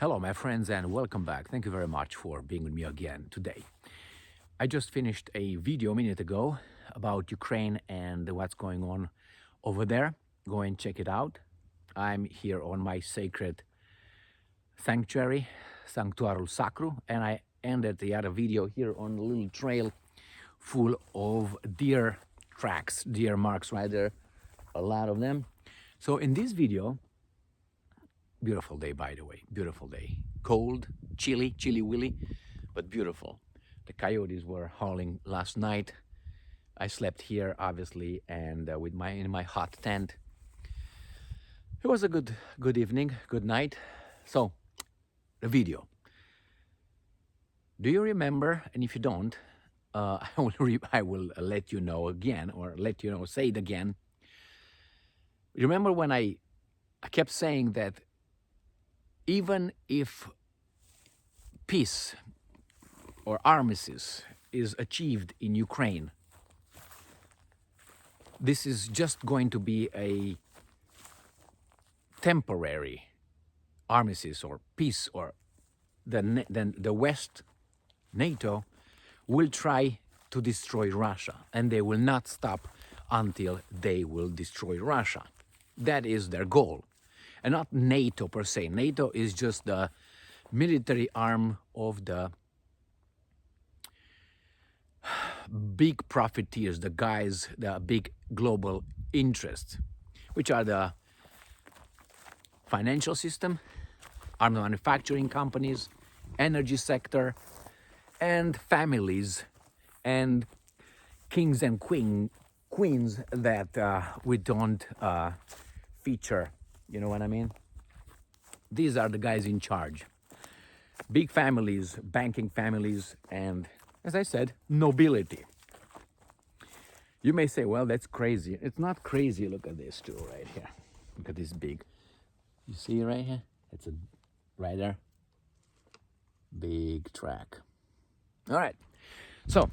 Hello, my friends, and welcome back. Thank you very much for being with me again today. I just finished a video a minute ago about Ukraine and what's going on over there. Go and check it out. I'm here on my sacred sanctuary, Sanctuarul Sacru, and I ended the other video here on a little trail full of deer tracks, deer marks right there, a lot of them. So in this video, beautiful day, by the way, beautiful day. Cold, chilly willy, but beautiful. The coyotes were howling last night. I slept here, obviously, and in my hot tent. It was a good evening, good night. So, the video. Do you remember? And if you don't, I will let you know again, or say it again. Remember when I kept saying that even if peace or armistice is achieved in Ukraine, this is just going to be a temporary armistice or peace, or then the West, NATO, will try to destroy Russia, and they will not stop until they will destroy Russia. That is their goal. And not NATO per se. NATO is just the military arm of the big profiteers, the guys, the big global interests, which are the financial system, arms manufacturing companies, energy sector, and families, and kings and queens that we don't feature. You know what I mean? These are the guys in charge. Big families, banking families, and, as I said, nobility. You may say, well, that's crazy. It's not crazy. Look at this too right here. Look at this big. You see right here? It's right there. Big track. All right. So,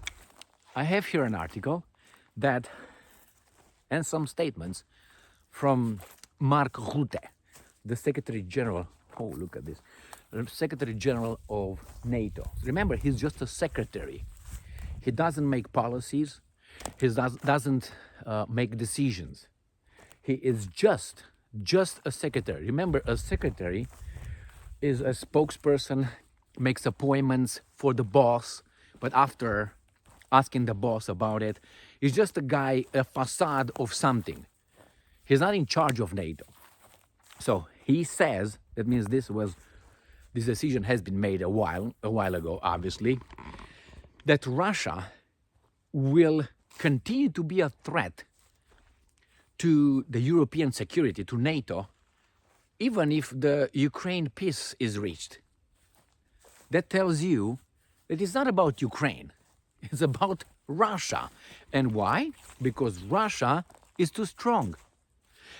I have here an article that, and some statements from Mark Rutte, the Secretary General. Oh, look at this. The Secretary General of NATO. Remember, he's just a secretary. He doesn't make policies. He doesn't make decisions. He is just a secretary. Remember, a secretary is a spokesperson, makes appointments for the boss, but after asking the boss about it, he's just a guy, a facade of something. He's not in charge of NATO. So he says, that means this decision has been made a while ago, obviously, that Russia will continue to be a threat to the European security, to NATO, even if the Ukraine peace is reached. That tells you that it's not about Ukraine. It's about Russia. And why? Because Russia is too strong.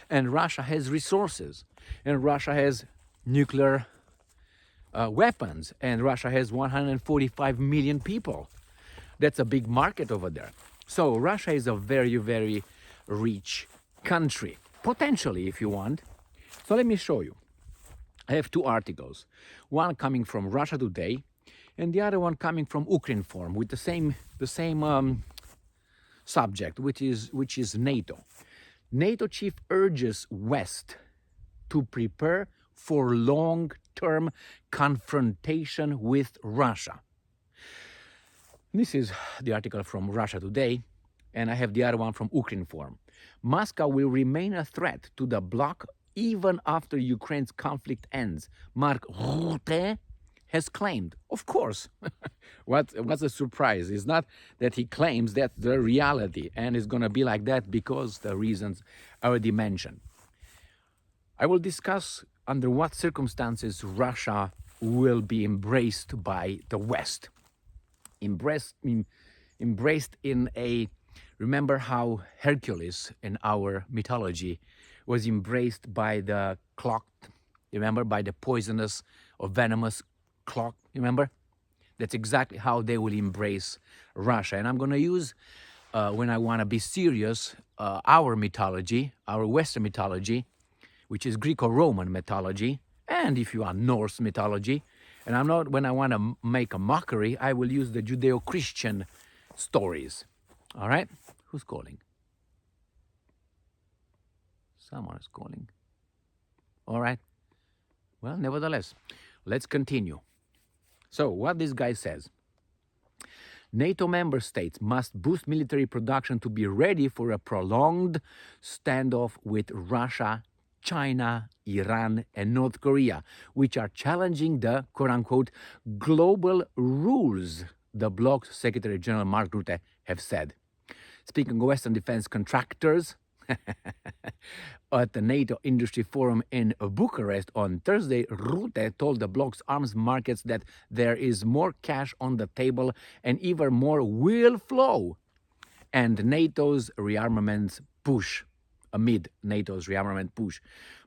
And Russia has resources, and Russia has nuclear weapons, and Russia has 145 million people. That's a big market over there. So Russia is a very, very rich country, potentially, if you want. So let me show you. I have two articles, one coming from Russia Today, and the other one coming from Ukrinform, with the same subject, which is NATO. NATO chief urges West to prepare for long-term confrontation with Russia. This is the article from Russia Today, and I have the other one from Ukrinform. Moscow will remain a threat to the bloc even after Ukraine's conflict ends, Mark Rutte has claimed. Of course. What's a surprise? It's not that he claims, that's the reality, and it's going to be like that because the reasons I already mentioned. I will discuss under what circumstances Russia will be embraced by the West. Embraced in a, remember how Hercules in our mythology was embraced by the clock, remember, by the poisonous or venomous clock, remember? That's exactly how they will embrace Russia. And I'm going to use, when I want to be serious, our mythology, our Western mythology, which is Greco-Roman mythology, And if you are Norse mythology, and I'm not, when I want to make a mockery, I will use the Judeo-Christian stories. All right? Who's calling? Someone is calling. All right. Well, nevertheless, let's continue. So, what this guy says: NATO member states must boost military production to be ready for a prolonged standoff with Russia, China, Iran, and North Korea, which are challenging the quote-unquote global rules, the bloc's Secretary General Mark Rutte have said. Speaking of Western defense contractors, at the NATO Industry Forum in Bucharest on Thursday, Rutte told the bloc's arms markets that there is more cash on the table and even more will flow. And NATO's rearmament push, amid NATO's rearmament push.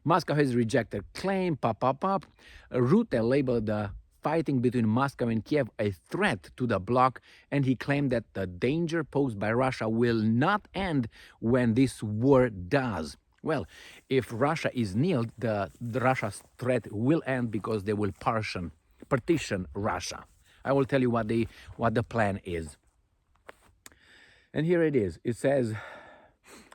Moscow has rejected claim, Rutte labeled the fighting between Moscow and Kiev a threat to the bloc, and he claimed that the danger posed by Russia will not end when this war does. Well, if Russia is nilled, the Russia's threat will end because they will partition Russia. I will tell you what the plan is. And here it is. It says,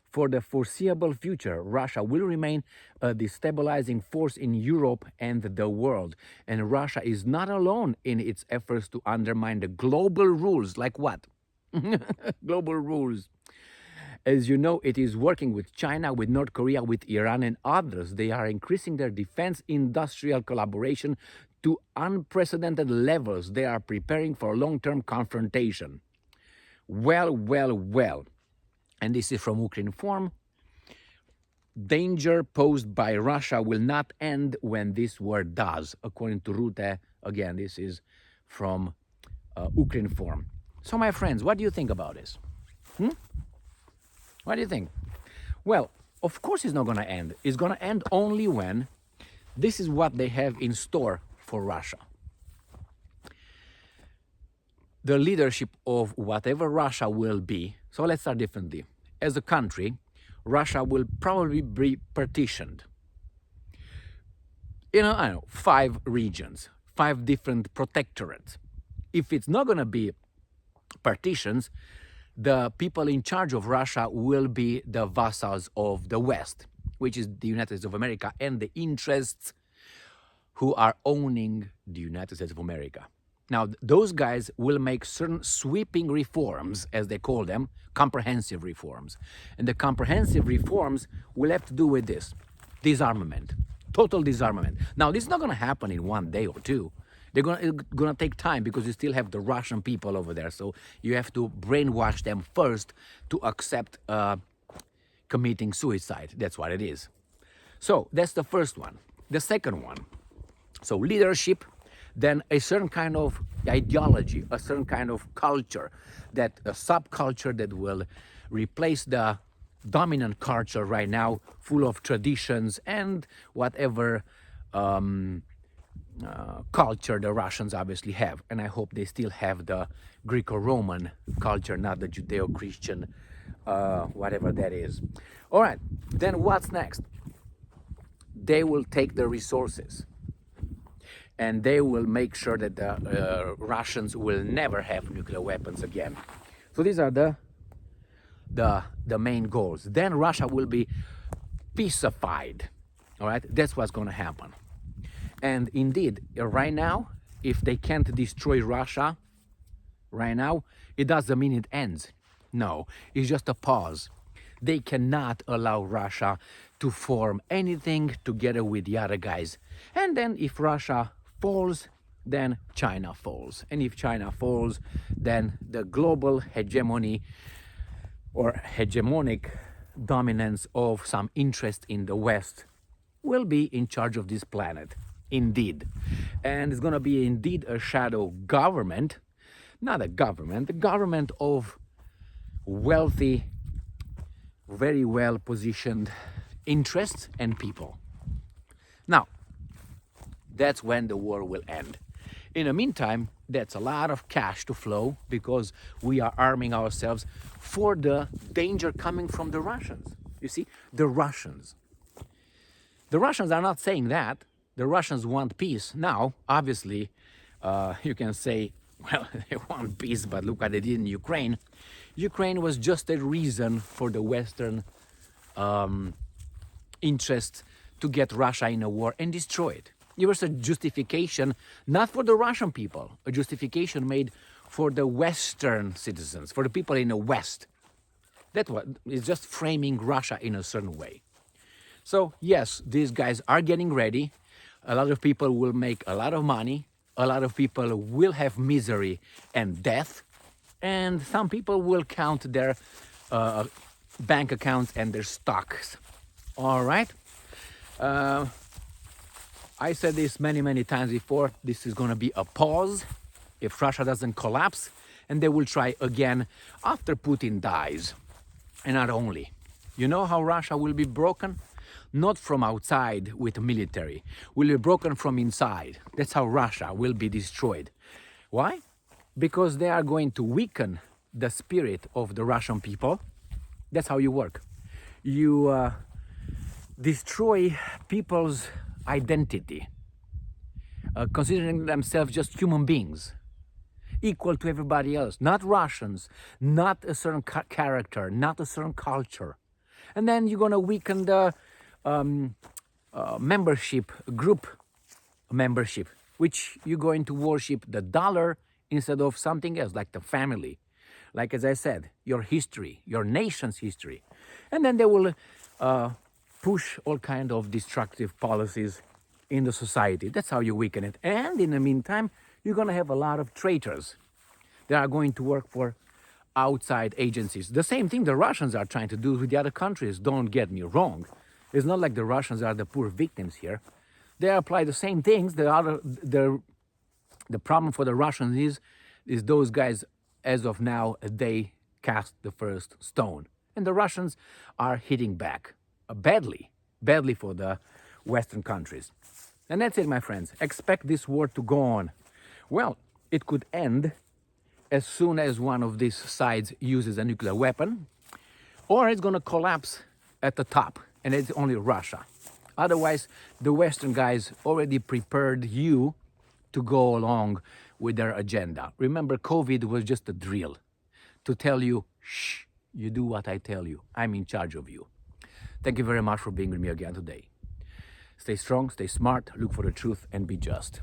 for the foreseeable future, Russia will remain a destabilizing force in Europe and the world. And Russia is not alone in its efforts to undermine the global rules. Like what? Global rules. As you know, it is working with China, with North Korea, with Iran and others. They are increasing their defense industrial collaboration to unprecedented levels. They are preparing for long-term confrontation. Well. And this is from Ukrinform. Danger posed by Russia will not end when this war does, according to Rutte. Again, this is from Ukrinform. So, my friends, what do you think about this? What do you think? Well, of course it's not going to end. It's going to end only when this is what they have in store for Russia. The leadership of whatever Russia will be. So let's start differently. As a country, Russia will probably be partitioned. I don't know, 5 regions, 5 different protectorates. If it's not going to be partitions, the people in charge of Russia will be the vassals of the West, which is the United States of America and the interests who are owning the United States of America. Now, those guys will make certain sweeping reforms, as they call them, comprehensive reforms. And the comprehensive reforms will have to do with this: disarmament, total disarmament. Now, this is not going to happen in one day or two. It's going to take time because you still have the Russian people over there. So you have to brainwash them first to accept committing suicide. That's what it is. So that's the first one. The second one, so leadership, then a certain kind of ideology, a certain kind of culture, that a subculture that will replace the dominant culture right now, full of traditions and whatever culture the Russians obviously have. And I hope they still have the Greco-Roman culture, not the Judeo-Christian, whatever that is. All right, then what's next? They will take the resources and they will make sure that the Russians will never have nuclear weapons again. So these are the main goals. Then Russia will be peacified. All right, that's what's going to happen. And indeed, right now, if they can't destroy Russia, right now, it doesn't mean it ends. No, it's just a pause. They cannot allow Russia to form anything together with the other guys. And then if Russia falls, then China falls. And if China falls, then the global hegemony or hegemonic dominance of some interest in the West will be in charge of this planet. Indeed. And it's going to be indeed a shadow government, not a government, the government of wealthy, very well positioned interests and people. Now, that's when the war will end. In the meantime, that's a lot of cash to flow because we are arming ourselves for the danger coming from the Russians. You see, the Russians are not saying that. the Russians want peace. Now, obviously, you can say, well, they want peace, but look what they did in Ukraine. Ukraine was just a reason for the Western interest to get Russia in a war and destroy it. It was a justification, not for the Russian people, a justification made for the Western citizens, for the people in the West. That is just framing Russia in a certain way. So yes, these guys are getting ready. A lot of people will make a lot of money. A lot of people will have misery and death. And some people will count their bank accounts and their stocks. All right? I said this many times before. This is going to be a pause if Russia doesn't collapse. And they will try again after Putin dies. And not only. You know how Russia will be broken? Not from outside with military. Will be broken from inside. That's how Russia will be destroyed. Why? Because they are going to weaken the spirit of the Russian people. That's how you work. You destroy people's identity, considering themselves just human beings, equal to everybody else, not Russians, not a certain character, not a certain culture. And then you're going to weaken the group membership, which you're going to worship the dollar instead of something else, like the family. Like, as I said, your history, your nation's history. And then they will push all kind of destructive policies in the society. That's how you weaken it. And in the meantime, you're going to have a lot of traitors that are going to work for outside agencies. The same thing the Russians are trying to do with the other countries. Don't get me wrong. It's not like the Russians are the poor victims here. They apply the same things. The problem for the Russians is those guys, as of now, they cast the first stone. And the Russians are hitting back badly for the Western countries. And that's it, my friends. Expect this war to go on. Well, it could end as soon as one of these sides uses a nuclear weapon, or it's going to collapse at the top, and it's only Russia. Otherwise, the Western guys already prepared you to go along with their agenda. Remember, COVID was just a drill to tell you, shh, you do what I tell you. I'm in charge of you. Thank you very much for being with me again today. Stay strong, stay smart, look for the truth, and be just.